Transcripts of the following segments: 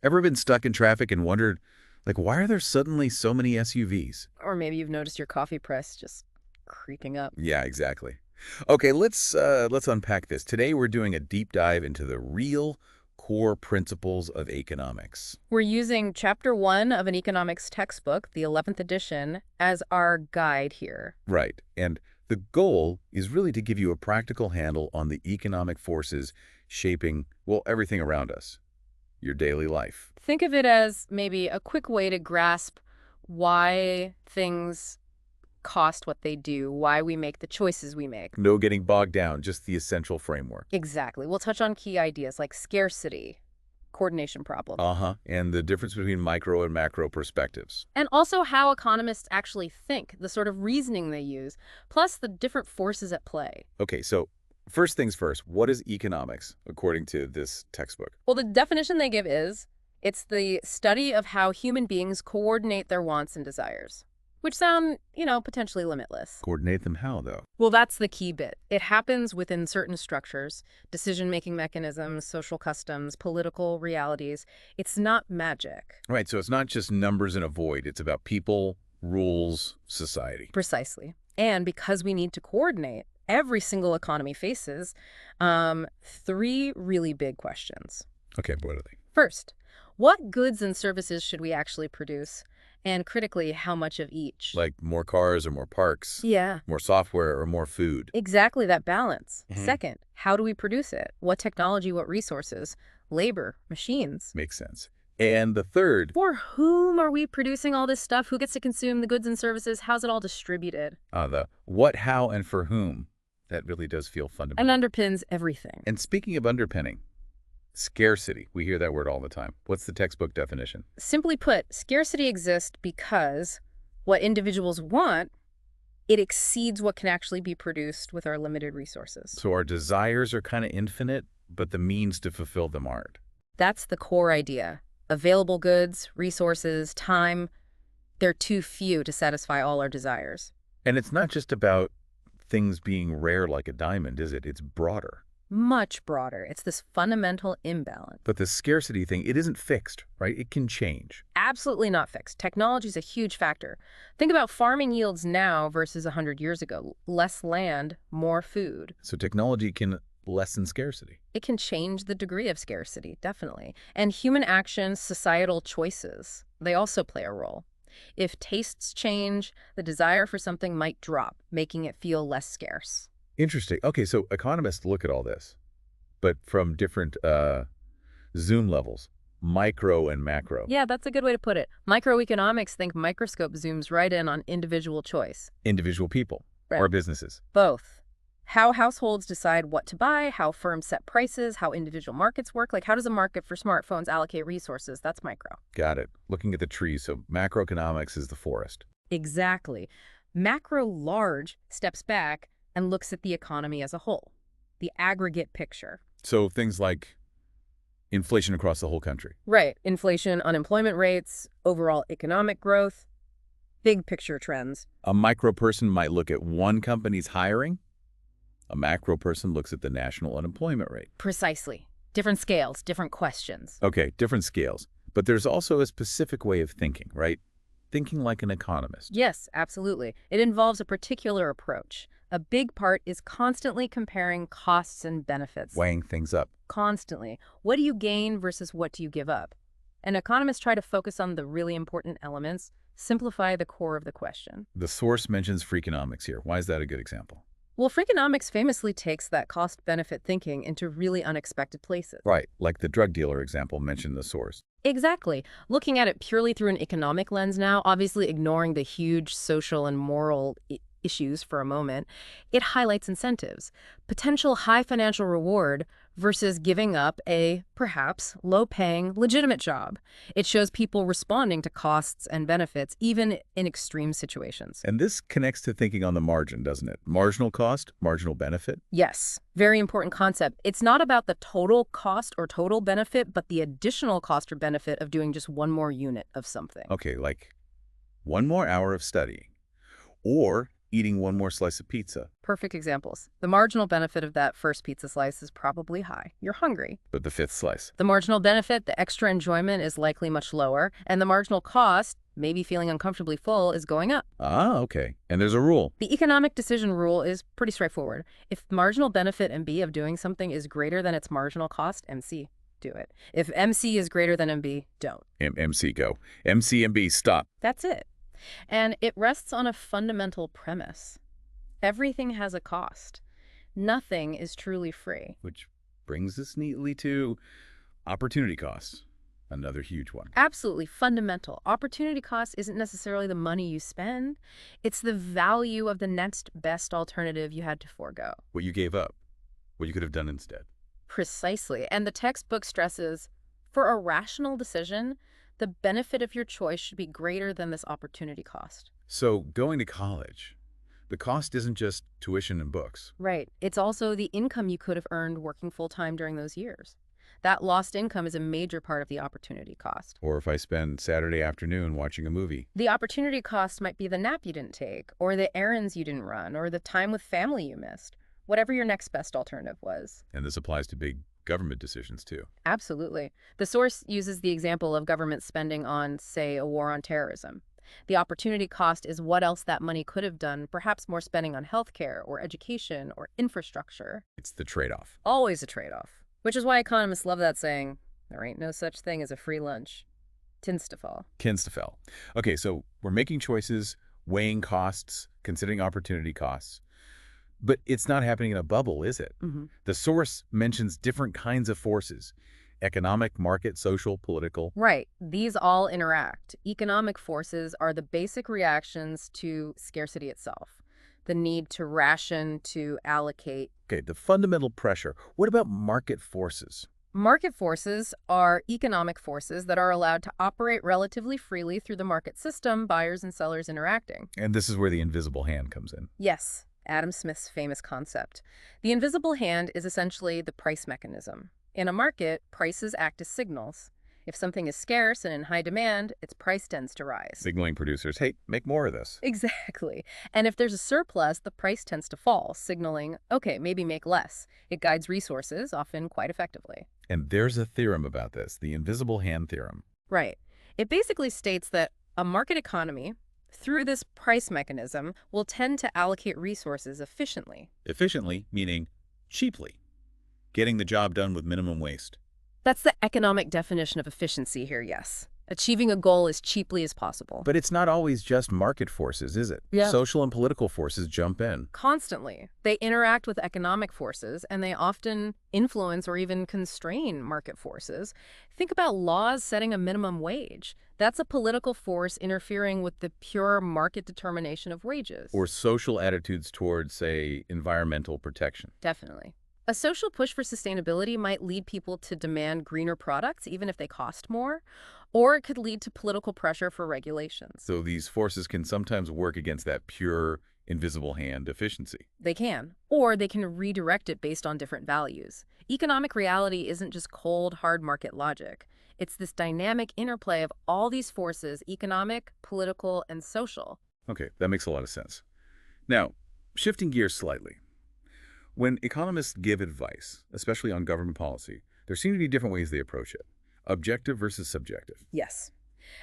Ever been stuck in traffic and wondered, like, why are there suddenly so many SUVs? Or maybe you've noticed your coffee press just creeping up. Yeah, exactly. Okay, let's unpack this. Today we're doing a deep dive into the real core principles of economics. We're using Chapter 1 of an economics textbook, the 11th edition, as our guide here. Right. And the goal is really to give you a practical handle on the economic forces shaping, well, everything around us, your daily life. Think of it as maybe a quick way to grasp why things cost what they do, why we make the choices we make. No getting bogged down, just the essential framework. Exactly. We'll touch on key ideas like scarcity, coordination problem, Uh-huh. And the difference between micro and macro perspectives. and also how economists actually think, the sort of reasoning they use, plus the different forces at play. Okay, so first things first, what is economics according to this textbook? Well, the definition they give is it's the study of how human beings coordinate their wants and desires, which sound, potentially limitless. Coordinate them how, though? Well, that's the key bit. It happens within certain structures, decision-making mechanisms, social customs, political realities. It's not magic. Right, so it's not just numbers in a void. It's about people, rules, society. Precisely. And because we need to coordinate, every single economy faces three really big questions. Okay, what are they? First, what goods and services should we actually produce? And critically, how much of each? Like more cars or more parks, Yeah, more software or more food. exactly that balance. Mhm. Second, how do we produce it? What technology, what resources? Labor, machines. Makes sense. And the third, For whom are we producing all this stuff? Who gets to consume the goods and services? How's it all distributed? the what, how, and for whom. That really does feel And fundamental. underpins everything. And speaking of underpinning, scarcity. We hear that word all the time. What's the textbook definition? Simply put, scarcity exists because what individuals want, it exceeds what can actually be produced with our limited resources. So our desires are kind of infinite, but the means to fulfill them aren't. That's the core idea. Available goods, resources, time, they're too few to satisfy all our desires. And it's not just about things being rare like a diamond, is it? It's broader. Much broader. It's this fundamental imbalance. But the scarcity thing, it isn't fixed, right? It can change. Absolutely not fixed. Technology is a huge factor. Think about farming yields now versus 100 years ago. Less land, more food. So technology can lessen scarcity. It can change the degree of scarcity, definitely. And human actions, societal choices, they also play a role. If tastes change, the desire for something might drop, making it feel less scarce. Interesting. Okay, so economists look at all this, but from different zoom levels, micro and macro. Yeah, that's a good way to put it. Microeconomics think microscope zooms right in on individual choice. Individual people Right. or businesses. Both. How households decide what to buy, how firms set prices, how individual markets work. Like, how does a market for smartphones allocate resources? That's micro. Got it. Looking at the trees, so macroeconomics is the forest. Exactly. Macro large steps back and looks at the economy as a whole, the aggregate picture. So things like inflation across the whole country. Right. Inflation, unemployment rates, overall economic growth, big picture trends. A micro person might look at one company's hiring. A macro person looks at the national unemployment rate. Precisely. Different scales, different questions. Okay, different scales. But there's also a specific way of thinking, right? Thinking like an economist. Yes, absolutely. It involves a particular approach. A big part is constantly comparing costs and benefits. Weighing things up. Constantly. What do you gain versus what do you give up? And economists try to focus on the really important elements, simplify the core of the question. The source mentions Freakonomics here. Why is that a good example? Well, Freakonomics famously takes that cost-benefit thinking into really unexpected places. Right, like the drug dealer example mentioned the source. Exactly. Looking at it purely through an economic lens now, obviously ignoring the huge social and moral issues for a moment, it highlights incentives, potential high financial reward versus giving up a, perhaps, low-paying, legitimate job. It shows people responding to costs and benefits, even in extreme situations. And this connects to thinking on the margin, doesn't it? Marginal cost, marginal benefit. Yes, very important concept. It's not about the total cost or total benefit, but the additional cost or benefit of doing just one more unit of something. Okay, like one more hour of studying. Or eating one more slice of pizza. Perfect examples. The marginal benefit of that first pizza slice is probably high. You're hungry. But the fifth slice. The marginal benefit, the extra enjoyment, is likely much lower, and the marginal cost, maybe feeling uncomfortably full, is going up. Ah, okay. And there's a rule. The economic decision rule is pretty straightforward. If marginal benefit MB of doing something is greater than its marginal cost, MC, do it. If MC is greater than MB, don't. MC, go. MC and B, stop. That's it. And it rests on a fundamental premise. Everything has a cost. Nothing is truly free. Which brings us neatly to opportunity costs, another huge one. Absolutely fundamental. Opportunity cost isn't necessarily the money you spend. It's the value of the next best alternative you had to forego. What you gave up, what you could have done instead. Precisely. And the textbook stresses, for a rational decision, the benefit of your choice should be greater than this opportunity cost. So going to college, the cost isn't just tuition and books. Right. It's also the income you could have earned working full-time during those years. That lost income is a major part of the opportunity cost. Or if I spend Saturday afternoon watching a movie. The opportunity cost might be the nap you didn't take, or the errands you didn't run, or the time with family you missed. Whatever your next best alternative was. And this applies to big government decisions too. Absolutely. The source uses the example of government spending on, say, a war on terrorism. The opportunity cost is what else that money could have done, perhaps more spending on healthcare or education or infrastructure. It's the trade-off. Always a trade-off. Which is why economists love that saying, there ain't no such thing as a free lunch. Tins to fall. Tends to fail. Okay, so we're making choices, weighing costs, considering opportunity costs. But it's not happening in a bubble, is it? The source mentions different kinds of forces: economic, market, social, political. Right. These all interact. Economic forces are the basic reactions to scarcity itself. The need to ration, to allocate. Okay, the fundamental pressure. What about market forces? Market forces are economic forces that are allowed to operate relatively freely through the market system, buyers and sellers interacting. And this is where the invisible hand comes in. Yes, Adam Smith's famous concept. The invisible hand is essentially the price mechanism. In a market, prices act as signals. If something is scarce and in high demand, its price tends to rise. Signaling producers, hey, make more of this. Exactly. And if there's a surplus, the price tends to fall, signaling, okay, maybe make less. It guides resources, often quite effectively. And there's a theorem about this, the invisible hand theorem. Right. It basically states that a market economy, through this price mechanism, will tend to allocate resources efficiently. Efficiently, meaning cheaply. Getting the job done with minimum waste. That's the economic definition of efficiency here, yes. Achieving a goal as cheaply as possible. But it's not always just market forces, is it? Yeah. Social and political forces jump in. Constantly. They interact with economic forces, and they often influence or even constrain market forces. Think about laws setting a minimum wage. That's a political force interfering with the pure market determination of wages. Or social attitudes towards, say, environmental protection. Definitely. A social push for sustainability might lead people to demand greener products, even if they cost more, or it could lead to political pressure for regulations. So these forces can sometimes work against that pure, invisible hand efficiency. They can, or they can redirect it based on different values. Economic reality isn't just cold, hard market logic. It's this dynamic interplay of all these forces, economic, political, and social. Okay, that makes a lot of sense. Now, shifting gears slightly. When economists give advice, especially on government policy, there seem to be different ways they approach it. Objective versus subjective. Yes.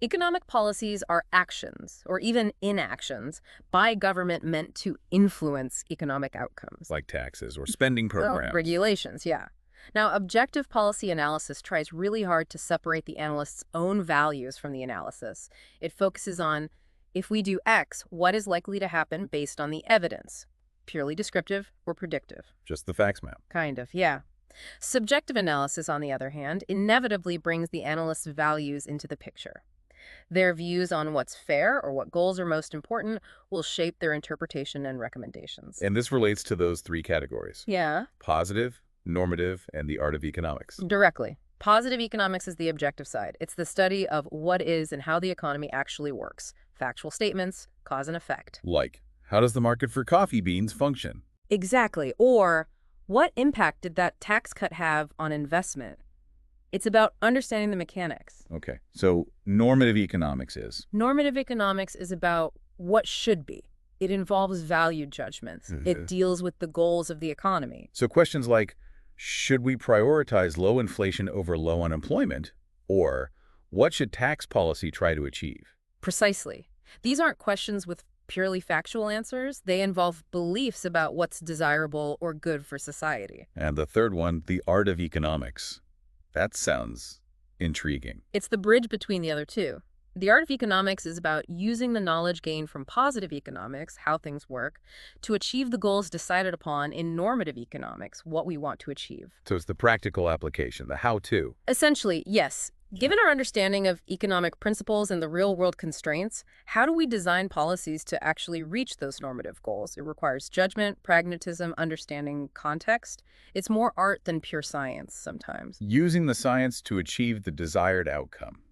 Economic policies are actions, or even inactions, by government meant to influence economic outcomes. Like taxes or spending programs. Regulations, yeah. Now, objective policy analysis tries really hard to separate the analyst's own values from the analysis. It focuses on, if we do X, what is likely to happen based on the evidence? Purely descriptive or predictive? Just the facts map. Kind of, yeah. Subjective analysis, on the other hand, inevitably brings the analyst's values into the picture. Their views on what's fair or what goals are most important will shape their interpretation and recommendations. And this relates to those three categories. Yeah. Positive, normative, and the art of economics. Directly. Positive economics is the objective side. It's the study of what is and how the economy actually works. Factual statements, cause and effect. Like, how does the market for coffee beans function? Exactly. Or, what impact did that tax cut have on investment? It's about understanding the mechanics. Okay, so normative economics is? Normative economics is about what should be. It involves value judgments. It deals with the goals of the economy. So questions like, should we prioritize low inflation over low unemployment? Or what should tax policy try to achieve? Precisely. These aren't questions with purely factual answers. They involve beliefs about what's desirable or good for society. And the third one, the art of economics. That sounds intriguing. It's the bridge between the other two. The art of economics is about using the knowledge gained from positive economics, how things work, to achieve the goals decided upon in normative economics, what we want to achieve. So it's the practical application, the how-to. Essentially, yes. Given our understanding of economic principles and the real-world constraints, how do we design policies to actually reach those normative goals? It requires judgment, pragmatism, understanding context. It's more art than pure science sometimes. Using the science to achieve the desired outcome.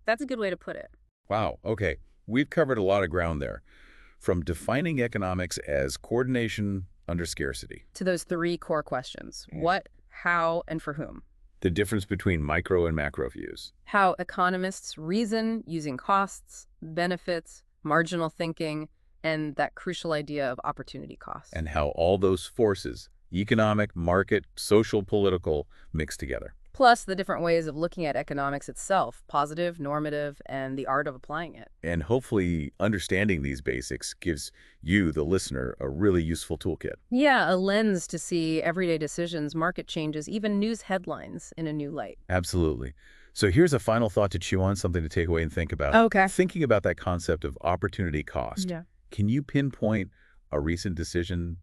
That's a good way to put it. Wow, okay. We've covered a lot of ground there. From defining economics as coordination under scarcity. To those three core questions. What, how, and for whom? The difference between micro and macro views. How economists reason using costs, benefits, marginal thinking, and that crucial idea of opportunity cost. And how all those forces, economic, market, social, political, mix together. Plus the different ways of looking at economics itself, positive, normative, and the art of applying it. And hopefully understanding these basics gives you, the listener, a really useful toolkit. Yeah, a lens to see everyday decisions, market changes, even news headlines in a new light. Absolutely. So here's a final thought to chew on, something to take away and think about. Okay. Thinking about that concept of opportunity cost. Yeah. Can you pinpoint a recent decision,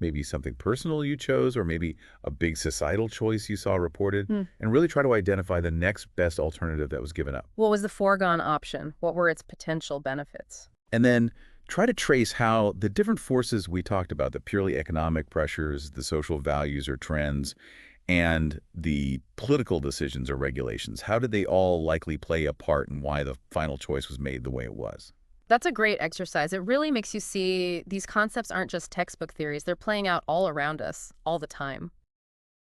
maybe something personal you chose, or maybe a big societal choice you saw reported, and really try to identify the next best alternative that was given up? What was the foregone option? What were its potential benefits? And then try to trace how the different forces we talked about, the purely economic pressures, the social values or trends, and the political decisions or regulations, how did they all likely play a part in why the final choice was made the way it was? That's a great exercise. It really makes you see these concepts aren't just textbook theories. They're playing out all around us, all the time.